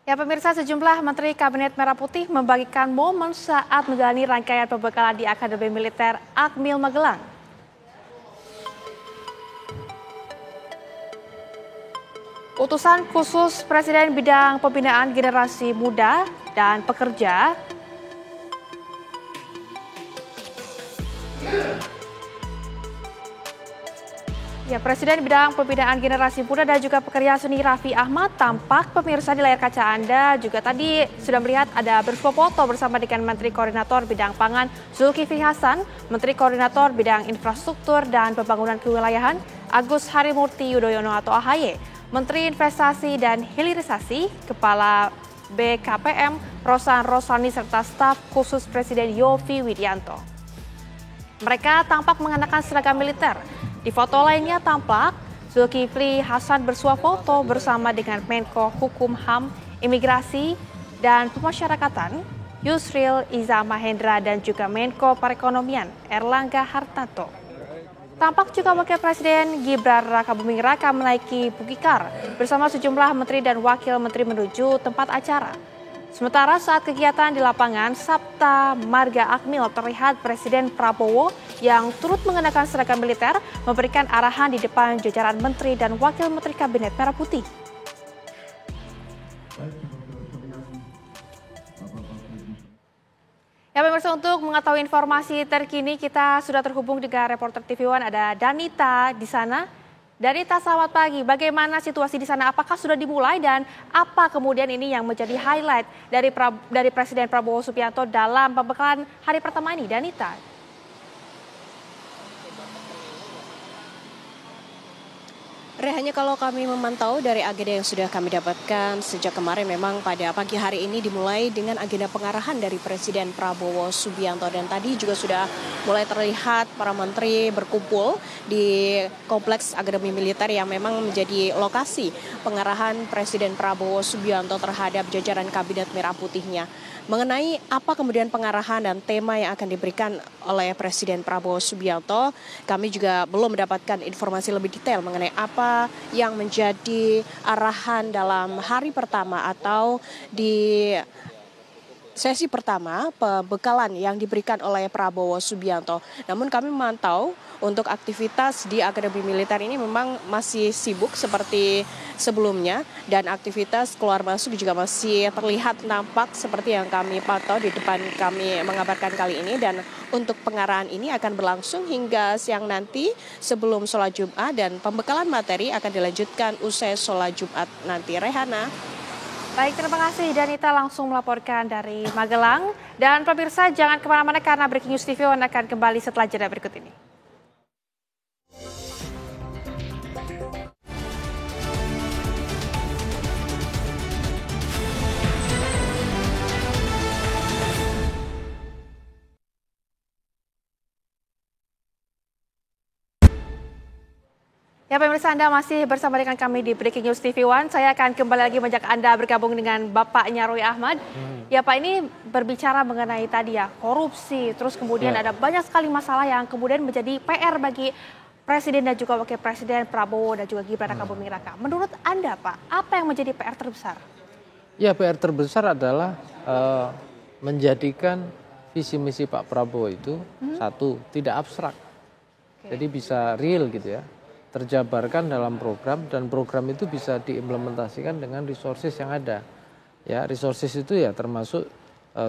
Ya pemirsa, sejumlah Menteri Kabinet Merah Putih membagikan momen saat menjalani rangkaian pembekalan di Akademi Militer Akmil Magelang. Utusan khusus Presiden bidang pembinaan generasi muda dan pekerja Presiden bidang pembinaan generasi muda dan juga pekerja seni Raffi Ahmad tampak pemirsa di layar kaca Anda juga tadi sudah melihat ada bersuah foto bersama dengan Menteri Koordinator Bidang Pangan Zulkifli Hasan, Menteri Koordinator Bidang Infrastruktur dan Pembangunan Kewilayahan Agus Harimurti Yudhoyono atau AHY, Menteri Investasi dan Hilirisasi, Kepala BKPM Rosan Roslani serta staf khusus Presiden Yovie Widianto. Mereka tampak mengenakan seragam militer. Di foto lainnya tampak Zulkifli Hasan bersuah foto bersama dengan Menko Hukum HAM, Imigrasi, dan Pemasyarakatan Yusril Iza Mahendra dan juga Menko Perekonomian Erlangga Hartarto. Tampak juga Wakil Presiden Gibran Rakabuming Raka menaiki bugikar bersama sejumlah menteri dan wakil menteri menuju tempat acara. Sementara saat kegiatan di lapangan Sabta Marga Akmil terlihat Presiden Prabowo yang turut mengenakan seragam militer memberikan arahan di depan jajaran menteri dan wakil menteri Kabinet Merah Putih. Ya pemirsa, untuk mengetahui informasi terkini kita sudah terhubung dengan reporter TV One ada Danita di sana. Danita, selamat pagi. Bagaimana situasi di sana? Apakah sudah dimulai dan apa kemudian ini yang menjadi highlight dari Presiden Prabowo Subianto dalam pembekalan hari pertama ini, Danita? Hanya kalau kami memantau dari agenda yang sudah kami dapatkan sejak kemarin, memang pada pagi hari ini dimulai dengan agenda pengarahan dari Presiden Prabowo Subianto, dan tadi juga sudah mulai terlihat para menteri berkumpul di Kompleks Akademi Militer yang memang menjadi lokasi pengarahan Presiden Prabowo Subianto terhadap jajaran Kabinet Merah Putihnya. Mengenai apa kemudian pengarahan dan tema yang akan diberikan oleh Presiden Prabowo Subianto, kami juga belum mendapatkan informasi lebih detail mengenai apa yang menjadi arahan dalam hari pertama atau di sesi pertama pembekalan yang diberikan oleh Prabowo Subianto. Namun kami memantau untuk aktivitas di Akademi Militer ini memang masih sibuk seperti sebelumnya, dan aktivitas keluar masuk juga masih terlihat nampak seperti yang kami pantau di depan kami mengabarkan kali ini. Dan untuk pengarahan ini akan berlangsung hingga siang nanti sebelum sholat Jumat, dan pembekalan materi akan dilanjutkan usai sholat Jumat nanti. Rehana. Baik, terima kasih Danita langsung melaporkan dari Magelang. Dan pemirsa jangan kemana-mana karena Breaking News TV One akan kembali setelah jeda berikut ini. Ya pemirsa, Anda masih bersama dengan kami di Breaking News TV One. Saya akan kembali lagi mengajak Anda bergabung dengan Bapak Nyarwi Ahmad. Ya Pak, ini berbicara mengenai tadi ya korupsi, terus kemudian ada banyak sekali masalah yang kemudian menjadi PR bagi Presiden dan juga Wakil Presiden Prabowo dan juga Gibran Rakabuming Raka. Menurut Anda Pak, apa yang menjadi PR terbesar? Ya, PR terbesar adalah menjadikan visi misi Pak Prabowo itu satu, tidak abstrak. Jadi bisa real gitu ya. Terjabarkan dalam program, dan program itu bisa diimplementasikan dengan resources yang ada. Ya, resources itu ya termasuk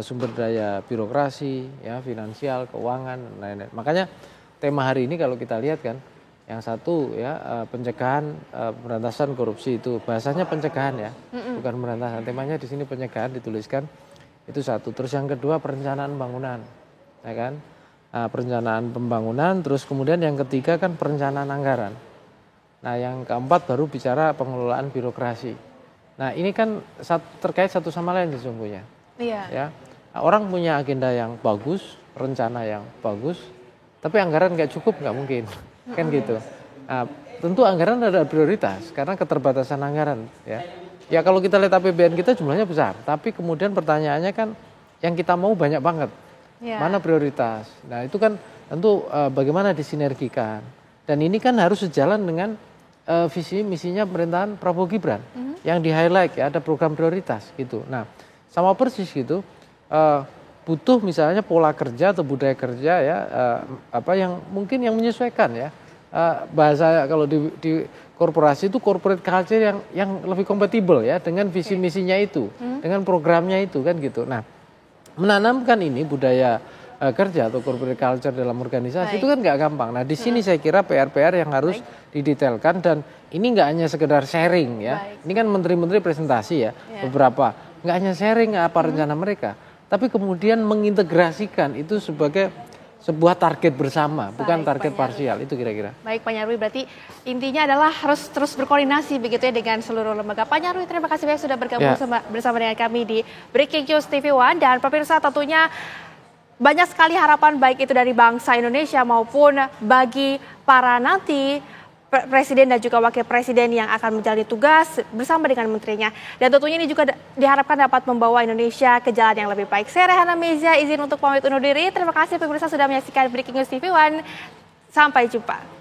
sumber daya birokrasi, ya, finansial, keuangan, dan lain-lain. Makanya tema hari ini kalau kita lihat kan, yang satu ya pencegahan, pemberantasan korupsi, itu bahasanya pencegahan ya, bukan pemberantasan. Temanya di sini pencegahan dituliskan, itu satu. Terus yang kedua perencanaan pembangunan, ya kan? Perencanaan pembangunan, terus kemudian yang ketiga kan perencanaan anggaran. Nah yang keempat baru bicara pengelolaan birokrasi. Nah ini kan terkait satu sama lain sesungguhnya. Iya. Ya, orang punya agenda yang bagus, rencana yang bagus, tapi anggaran nggak cukup, nggak mungkin, kan gitu. Nah, tentu anggaran ada prioritas karena keterbatasan anggaran. Ya kalau kita lihat APBN kita jumlahnya besar, tapi kemudian pertanyaannya kan yang kita mau banyak banget. Mana prioritas? Nah itu kan tentu bagaimana disinergikan. Dan ini kan harus sejalan dengan visi misinya pemerintahan Prabowo Gibran yang di highlight ya, ada program prioritas gitu. Nah, sama persis gitu, butuh misalnya pola kerja atau budaya kerja ya, apa yang mungkin yang menyesuaikan ya. Bahasa kalau di korporasi itu corporate culture yang lebih kompatibel ya dengan visi misinya itu, dengan programnya itu kan gitu. Nah, menanamkan ini budaya kerja atau corporate culture dalam organisasi itu kan nggak gampang. Nah, di sini saya kira PR yang harus didetailkan, dan ini nggak hanya sekedar sharing ya. Ini kan menteri-menteri presentasi ya, beberapa nggak hanya sharing apa rencana mereka, tapi kemudian mengintegrasikan itu sebagai sebuah target bersama, bukan target parsial, itu kira-kira. Baik Pak Nyarwi, berarti intinya adalah harus terus berkoordinasi begitu ya dengan seluruh lembaga. Pak Nyarwi, terima kasih banyak sudah bergabung bersama dengan kami di Breaking News TV One, dan pemirsa tentunya banyak sekali harapan baik itu dari bangsa Indonesia maupun bagi para nanti presiden dan juga wakil presiden yang akan menjalani tugas bersama dengan menterinya. Dan tentunya ini juga diharapkan dapat membawa Indonesia ke jalan yang lebih baik. Saya Rehana Meza izin untuk pamit undur diri. Terima kasih pemirsa sudah menyaksikan Breaking News TV One. Sampai jumpa.